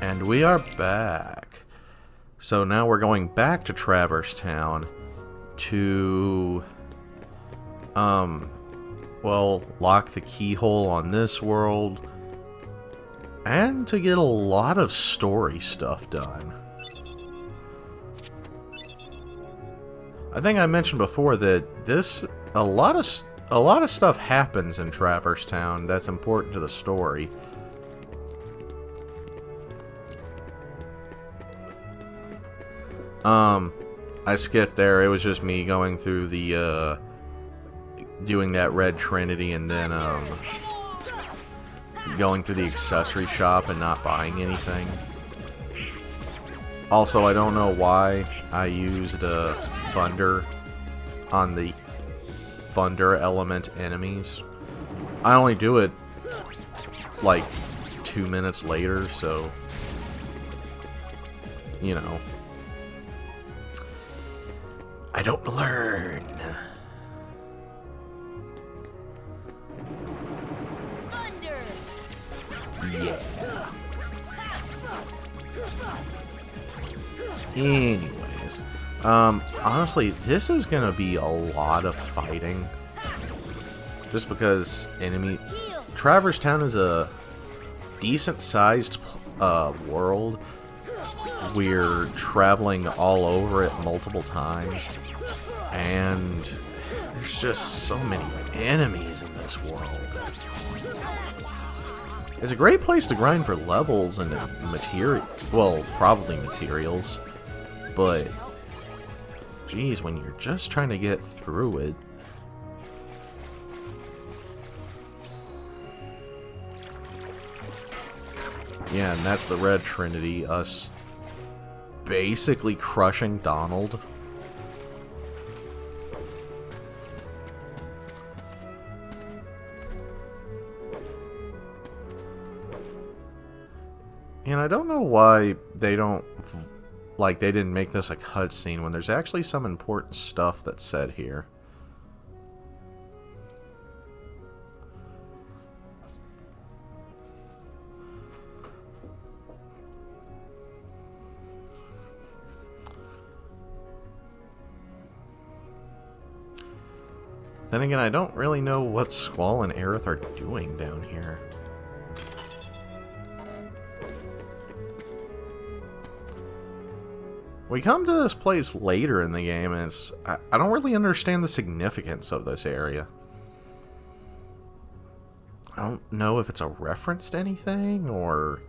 And we are back. So now we're going back to Traverse Town to, well, lock the keyhole on this world and to get a lot of story stuff done. I think I mentioned before that a lot of stuff happens in Traverse Town that's important to the story. I skipped there. It was just me going through the, doing that Red Trinity and then, going through the accessory shop and not buying anything. Also, I don't know why I used, Thunder on the Thunder element enemies. I only do it, like, 2 minutes later, so, you know. I don't learn. Thunder. Yeah. Anyways, honestly, this is gonna be a lot of fighting. Just because Traverse Town is a decent-sized world. We're traveling all over it multiple times, and there's just so many enemies in this world. It's a great place to grind for levels and material, well, probably materials, but geez, when you're just trying to get through it. Yeah, and that's the Red Trinity, us basically crushing Donald. And I don't know why they don't, like, they didn't make this a cutscene when there's actually some important stuff that's said here. Then again, I don't really know what Squall and Aerith are doing down here. We come to this place later in the game, and I don't really understand the significance of this area. I don't know if it's a reference to anything, or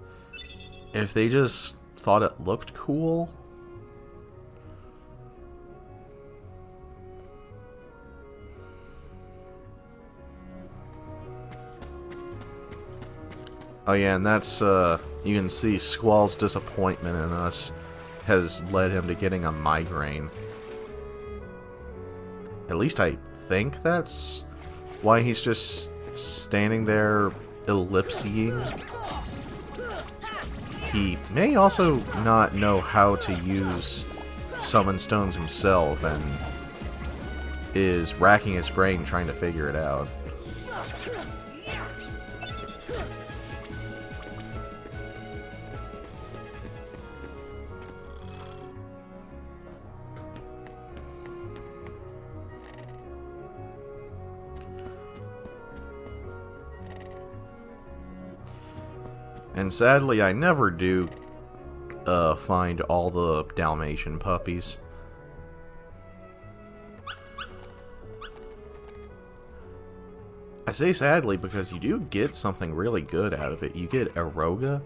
if they just thought it looked cool. Oh yeah, and that's, you can see Squall's disappointment in us has led him to getting a migraine. At least I think that's why he's just standing there ellipsing. He may also not know how to use summon stones himself and is racking his brain trying to figure it out. And sadly, I never do find all the Dalmatian puppies. I say sadly because you do get something really good out of it. You get Eroga.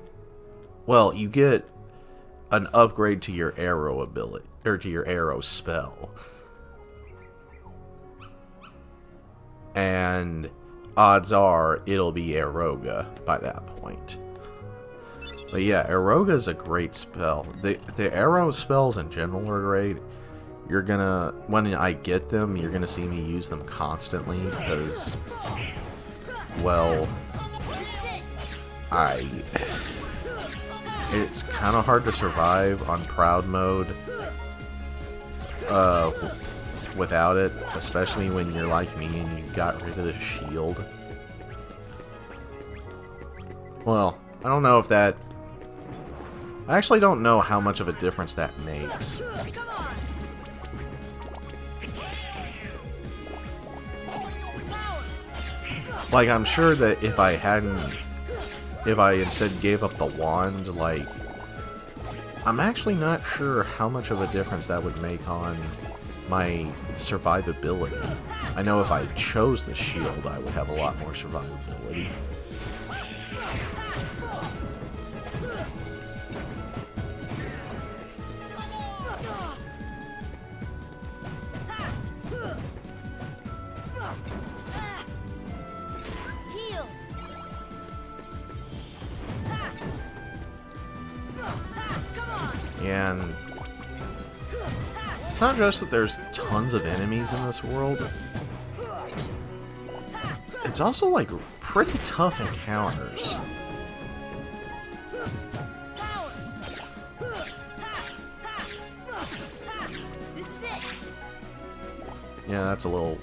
Well, you get an upgrade to your arrow ability, or to your arrow spell. And odds are it'll be Eroga by that point. But yeah, Eroga is a great spell. The arrow spells in general are great. You're gonna, when I get them, you're gonna see me use them constantly because, well, it's kind of hard to survive on Proud mode without it, especially when you're like me and you got rid of the shield. Well, I don't know if that I actually don't know how much of a difference that makes. Like, I'm sure that if I instead gave up the wand, like, I'm actually not sure how much of a difference that would make on my survivability. I know if I chose the shield, I would have a lot more survivability. And it's not just that there's tons of enemies in this world. It's also, like, pretty tough encounters. Yeah, that's a little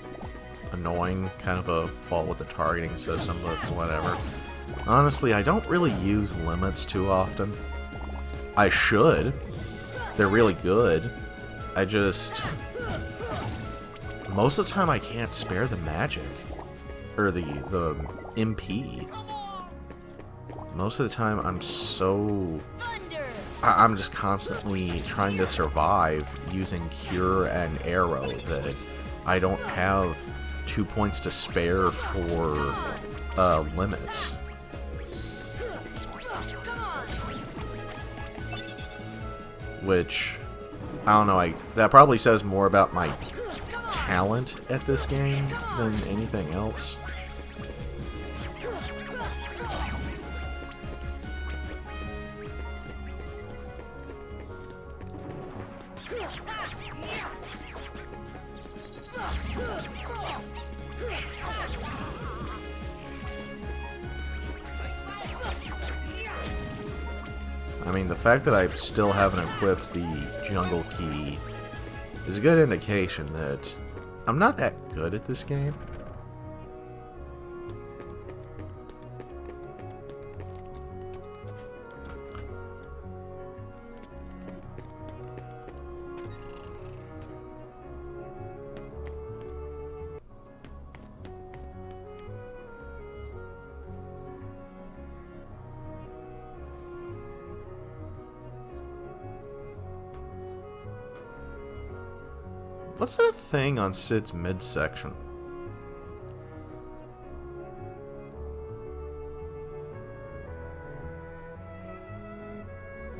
annoying. Kind of a fault with the targeting system, but whatever. Honestly, I don't really use limits too often. I should. They're really good. I just... most of the time I can't spare the magic. Or the MP. Most of the time I'm so... I'm just constantly trying to survive using Cure and Arrow that I don't have 2 points to spare for limits. Which, I don't know, that probably says more about my talent at this game than anything else. I mean, the fact that I still haven't equipped the jungle key is a good indication that I'm not that good at this game. What's that thing on Cid's midsection?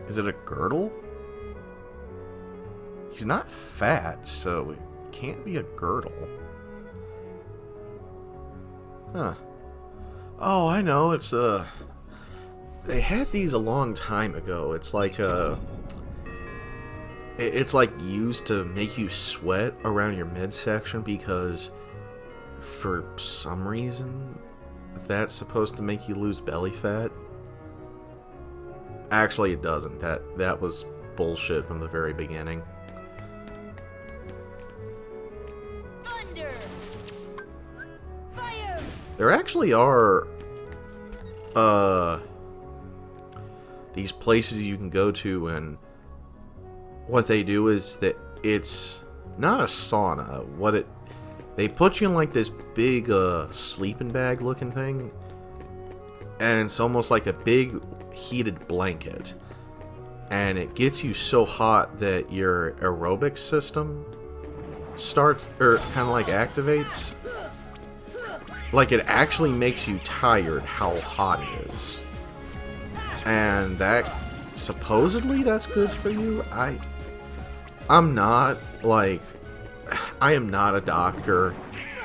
Is it a girdle? He's not fat, so it can't be a girdle. Huh. Oh, I know, it's they had these a long time ago. It's like it's like used to make you sweat around your midsection because for some reason that's supposed to make you lose belly fat. Actually, it doesn't. That was bullshit from the very beginning. Thunder! Fire! There actually are these places you can go to, and what they do is that it's not a sauna. They put you in like this big sleeping bag looking thing, and it's almost like a big heated blanket, and it gets you so hot that your aerobic system starts, or kind of like activates. Like, it actually makes you tired how hot it is, and that supposedly that's good for you. I'm not, like, I am not a doctor,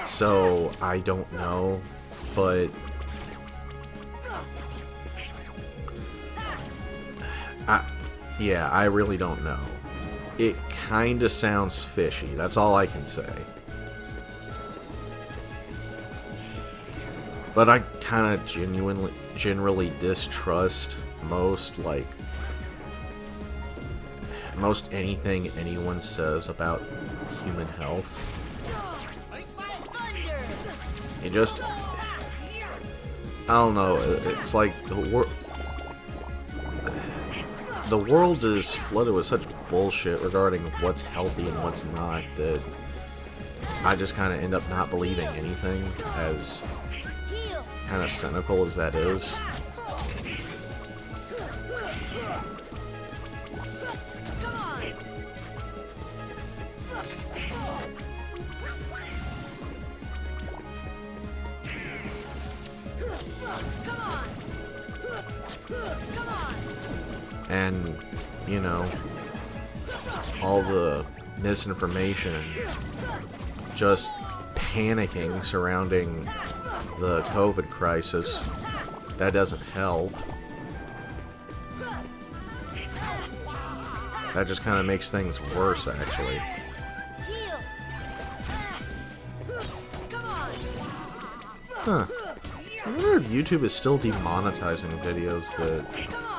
so I don't know, but yeah, I really don't know. It kinda sounds fishy, that's all I can say. But I kinda generally distrust most anything anyone says about human health. It just, I don't know, it's like the world is flooded with such bullshit regarding what's healthy and what's not that I just kind of end up not believing anything, as kind of cynical as that is. And, you know, all the misinformation, just panicking surrounding the COVID crisis, that doesn't help. That just kind of makes things worse, actually. Huh. I wonder if YouTube is still demonetizing videos that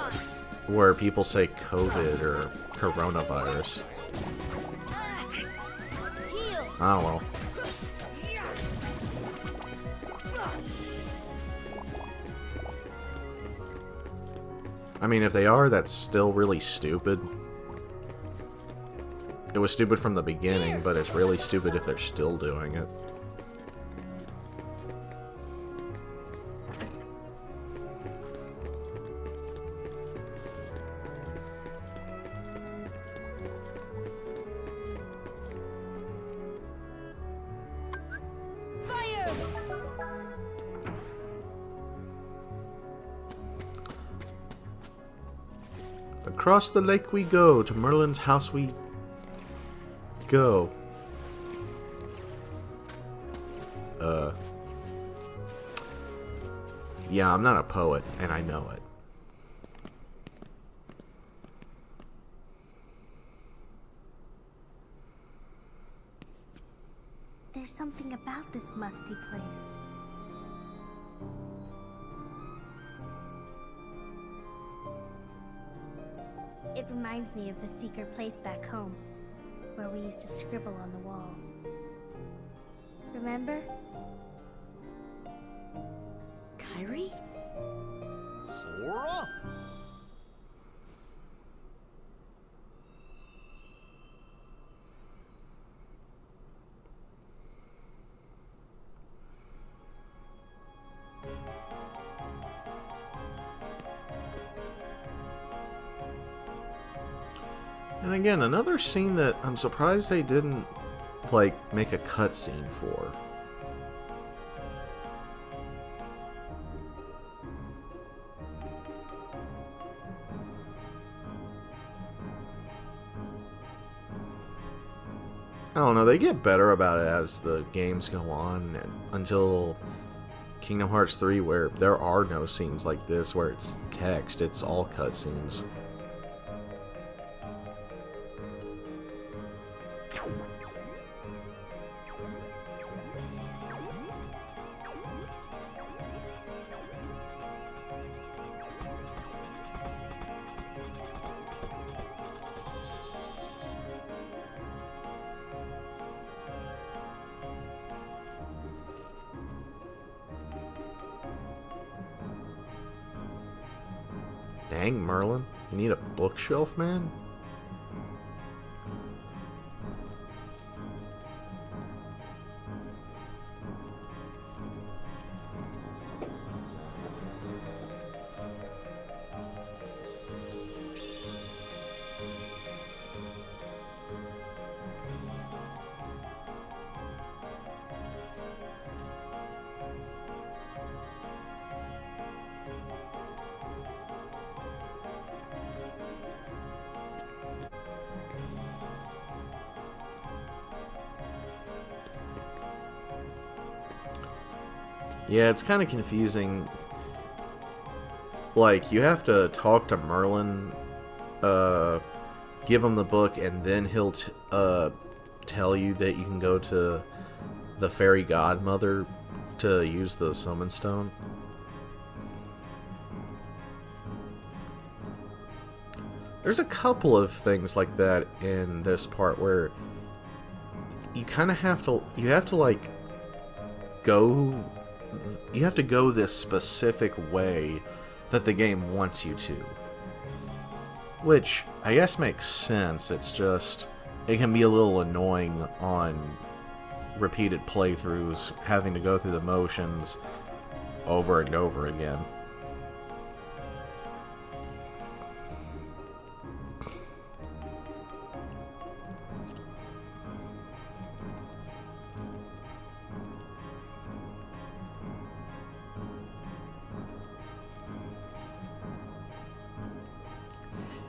where people say COVID or coronavirus. Oh well. I mean, if they are, that's still really stupid. It was stupid from the beginning, but it's really stupid if they're still doing it. Across the lake we go, to Merlin's house we go. Yeah, I'm not a poet, and I know it. There's something about this musty place. It reminds me of the secret place back home, where we used to scribble on the walls. Remember? Kairi? Sora? And again, another scene that I'm surprised they didn't, like, make a cutscene for. I don't know, they get better about it as the games go on, and until Kingdom Hearts 3, where there are no scenes like this where it's text, it's all cutscenes. Dang, Merlin. You need a bookshelf, man? Yeah, it's kind of confusing. Like, you have to talk to Merlin, give him the book, and then he'll tell you that you can go to the fairy godmother to use the summon stone. There's a couple of things like that in this part where you kind of have to, like, go... You have to go this specific way that the game wants you to. Which, I guess makes sense, it's just, it can be a little annoying on repeated playthroughs, having to go through the motions over and over again.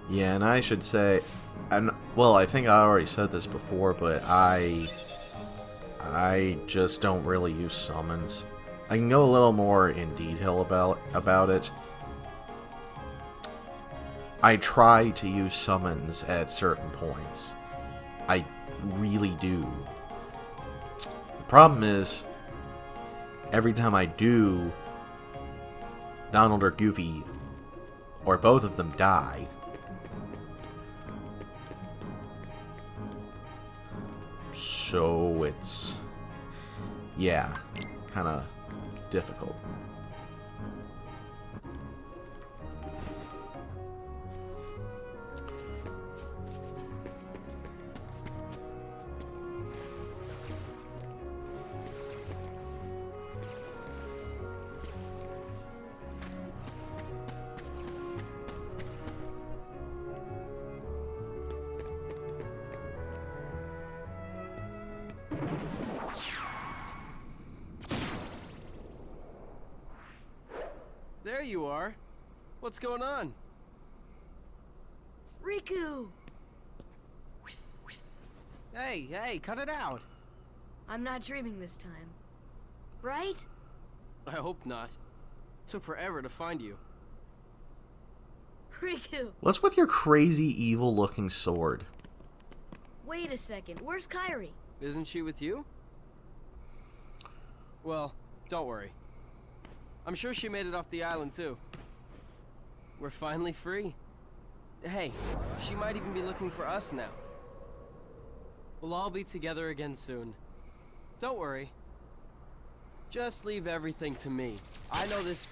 Yeah, and I should say, and well, I think I already said this before, but I just don't really use summons. I can go a little more in detail about it. I try to use summons at certain points. I really do. The problem is, every time I do, Donald or Goofy, or both of them, die. So it's, yeah, kind of difficult. There you are. What's going on? Riku! Hey, cut it out. I'm not dreaming this time. Right? I hope not. Took forever to find you. Riku! What's with your crazy evil looking sword? Wait a second, where's Kairi? Isn't she with you? Well, don't worry. I'm sure she made it off the island too. We're finally free. Hey, she might even be looking for us now. We'll all be together again soon. Don't worry. Just leave everything to me. I know this.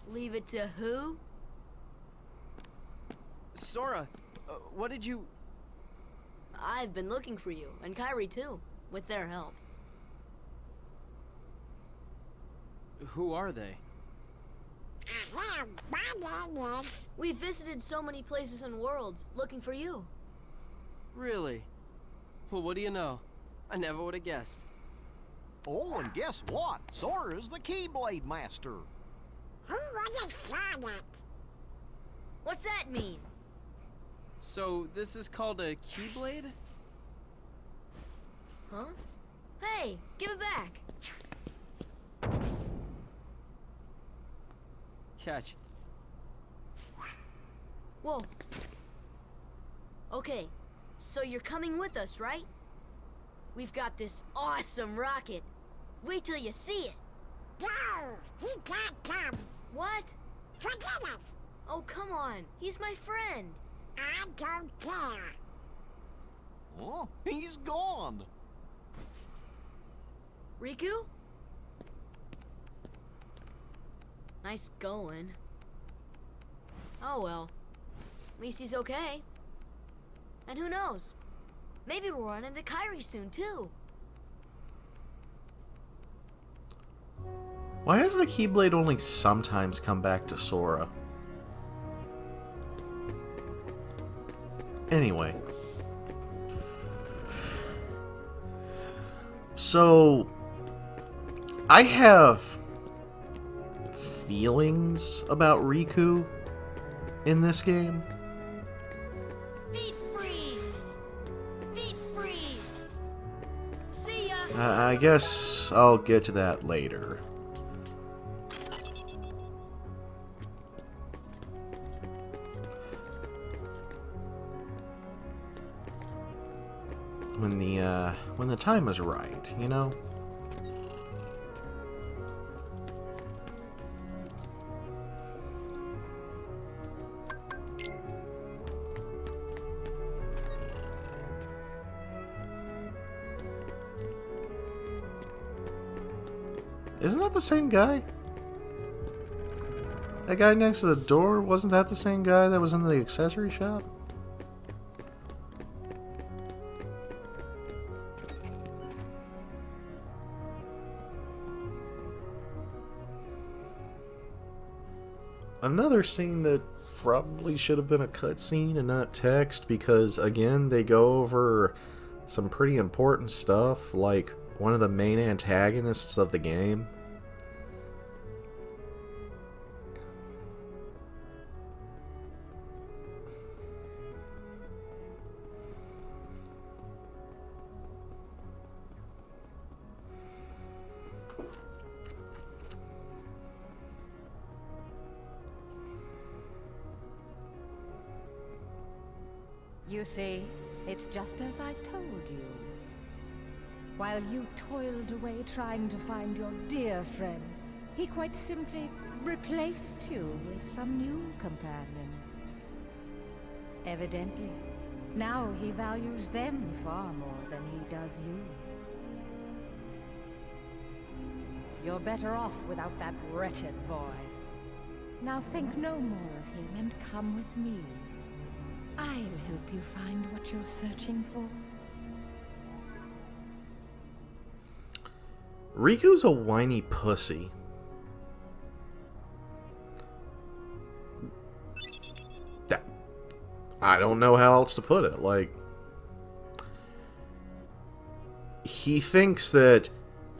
Leave it to who? Sora, what did you... I've been looking for you, and Kairi too, with their help. Who are they? We visited so many places and worlds, looking for you. Really? Well, what do you know? I never would have guessed. Oh, and guess what? Sora's the Keyblade Master. Who would have thought it? What's that mean? So, this is called a Keyblade? Huh? Hey, give it back! Catch. Whoa. Okay, so you're coming with us, right? We've got this awesome rocket. Wait till you see it. No, he can't come. What? Forget it. Oh, come on. He's my friend. I don't care. Oh, he's gone. Riku? Nice going. Oh well. At least he's okay. And who knows? Maybe we'll run into Kairi soon too. Why does the Keyblade only sometimes come back to Sora? Anyway. So, I have feelings about Riku in this game. Deep freeze! Deep freeze! See ya! I guess I'll get to that later. When the time is right, you know? Isn't that the same guy? That guy next to the door, wasn't that the same guy that was in the accessory shop? Another scene that probably should have been a cutscene and not text, because again they go over some pretty important stuff, like one of the main antagonists of the game. You see, it's just as I told you. While you toiled away trying to find your dear friend, he quite simply replaced you with some new companions. Evidently, now he values them far more than he does you. You're better off without that wretched boy. Now think no more of him and come with me. I'll help you find what you're searching for. Riku's a whiny pussy. That, I don't know how else to put it. Like, he thinks that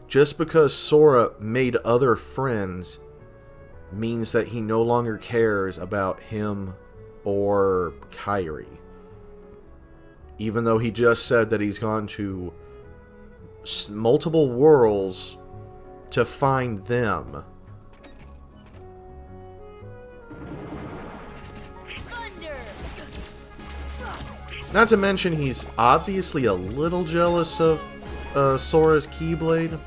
just because Sora made other friends means that he no longer cares about him or Kairi. Even though he just said that he's gone to multiple worlds to find them. Thunder! Not to mention he's obviously a little jealous of Sora's Keyblade.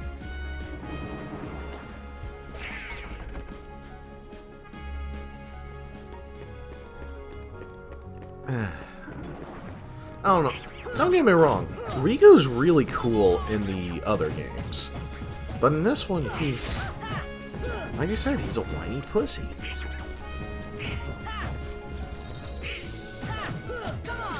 I don't know. Don't get me wrong. Riku's really cool in the other games. But in this one, he's... like I said, he's a whiny pussy. Come on!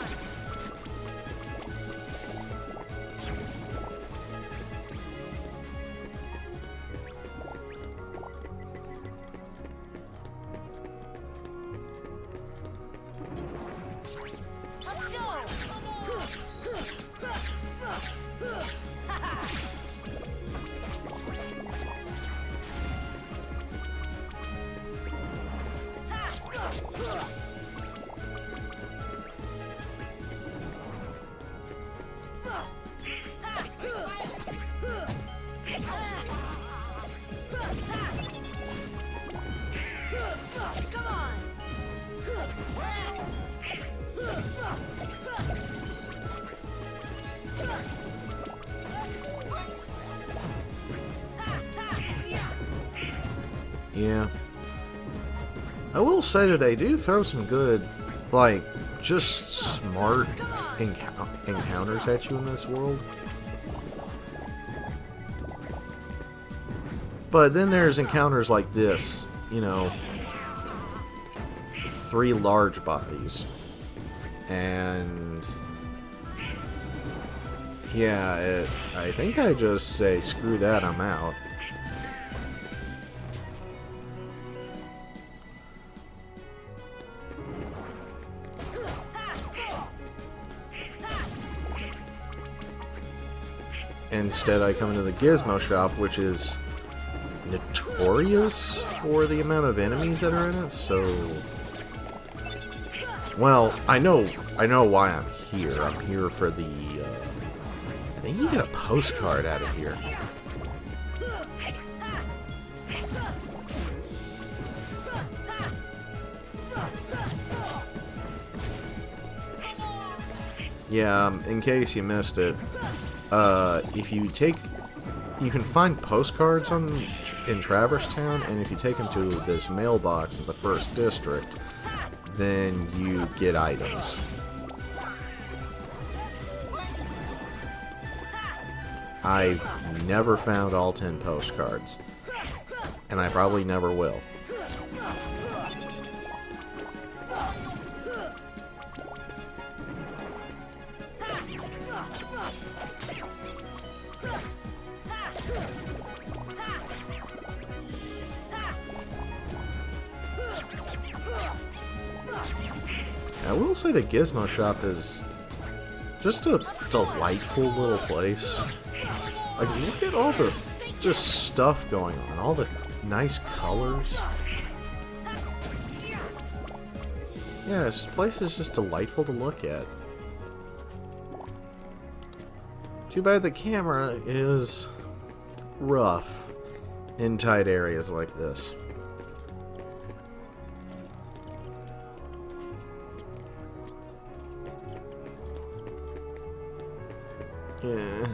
Let's go! Come on! Yeah. I will say that they do throw some good, like, just smart encounters at you in this world. But then there's encounters like this, you know, 3 large bodies. And yeah, I think I just say, screw that, I'm out. Instead, I come into the Gizmo shop, which is notorious for the amount of enemies that are in it, so... well, I know why I'm here. I'm here for the, I think you get a postcard out of here. Yeah, in case you missed it, if you take... you can find postcards in Traverse Town, and if you take them to this mailbox in the first district, then you get items. I've never found all 10 postcards, and I probably never will. will say the Gizmo Shop is just a delightful little place. Like, look at all the just stuff going on, all the nice colors. Yeah, this place is just delightful to look at. Too bad the camera is rough in tight areas like this. Yeah.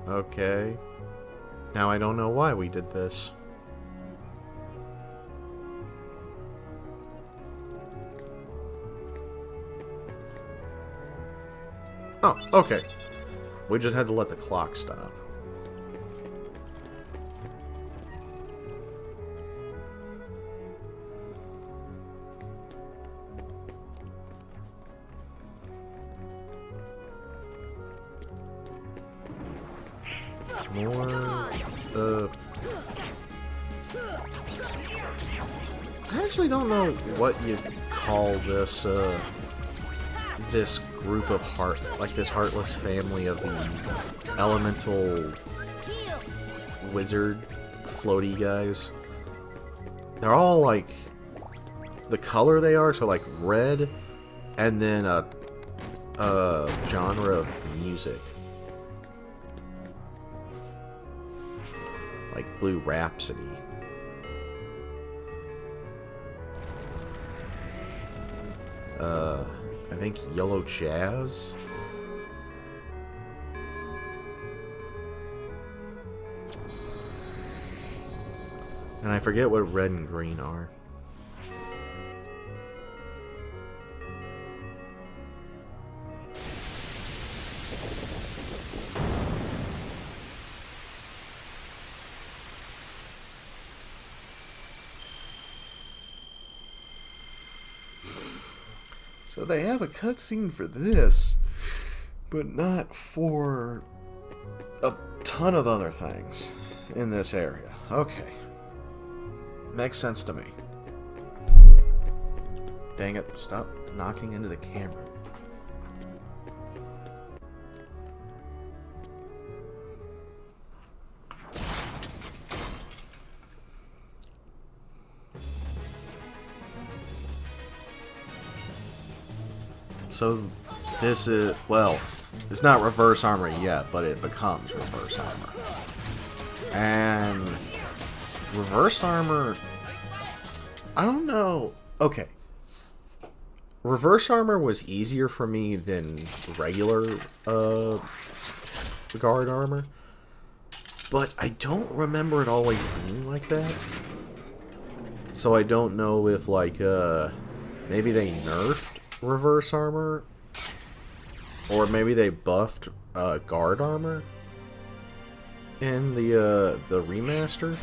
Okay. Now I don't know why we did this. Oh, okay. We just had to let the clock stop. More, I actually don't know what you call this, this group of this heartless family of the elemental wizard floaty guys. They're all like, the color they are, so like red, and then a genre of music. Like Blue Rhapsody. I think Yellow Jazz. And I forget what red and green are. So they have a cutscene for this, but not for a ton of other things in this area. Okay. Makes sense to me. Dang it, stop knocking into the camera. So this is, well, it's not reverse armor yet, but it becomes reverse armor. And reverse armor, I don't know. Okay. Reverse armor was easier for me than regular guard armor. But I don't remember it always being like that. So I don't know if, like, maybe they nerfed reverse armor, or maybe they buffed guard armor in the remaster.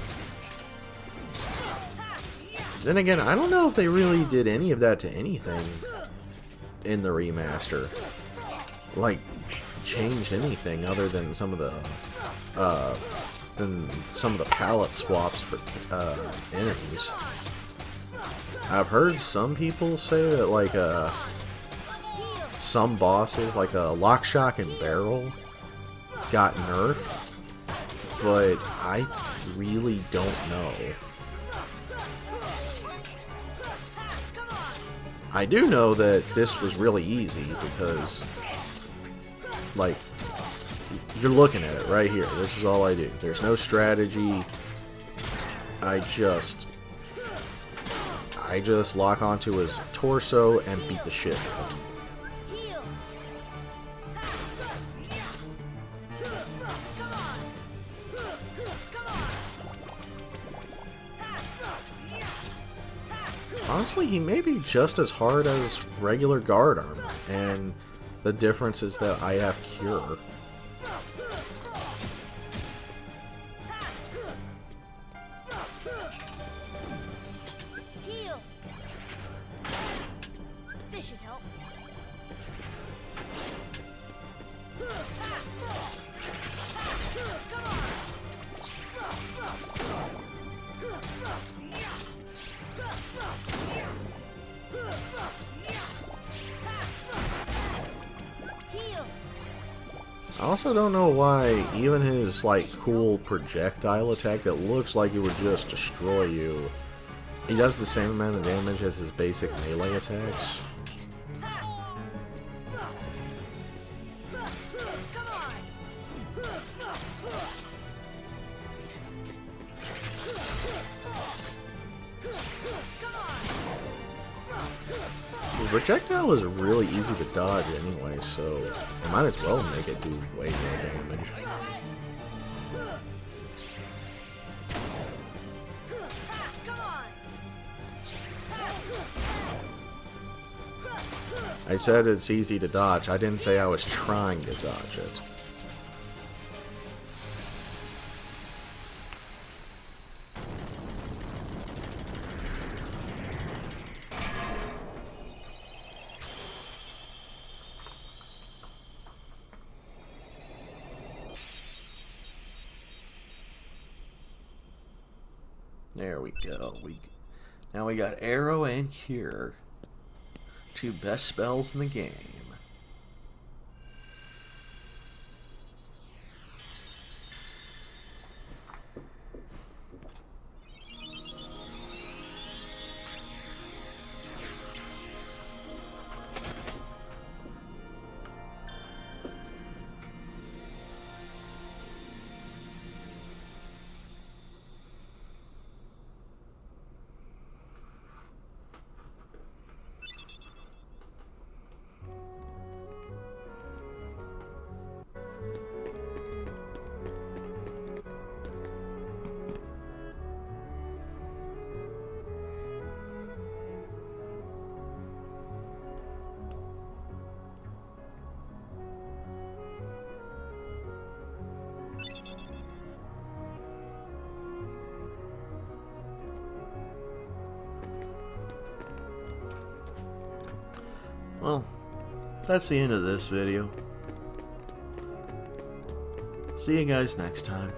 Then again, I don't know if they really did any of that to anything in the remaster, like changed anything other than some of the palette swaps for enemies. I've heard some people say that, like, some bosses, like Lock, Shock, and Barrel, got nerfed, but I really don't know. I do know that this was really easy because, like, you're looking at it right here. This is all I do. There's no strategy. I just lock onto his torso and beat the shit out of him. Honestly, he may be just as hard as regular guard armor, and the difference is that I have Cure. I also don't know why even his, like, cool projectile attack that looks like it would just destroy you, he does the same amount of damage as his basic melee attacks. The projectile is really easy to dodge anyway, so I might as well make it do way more damage. I said it's easy to dodge. I didn't say I was trying to dodge it. There we go. Now we got Arrow and Cure. Two best spells in the game. Well, that's the end of this video. See you guys next time.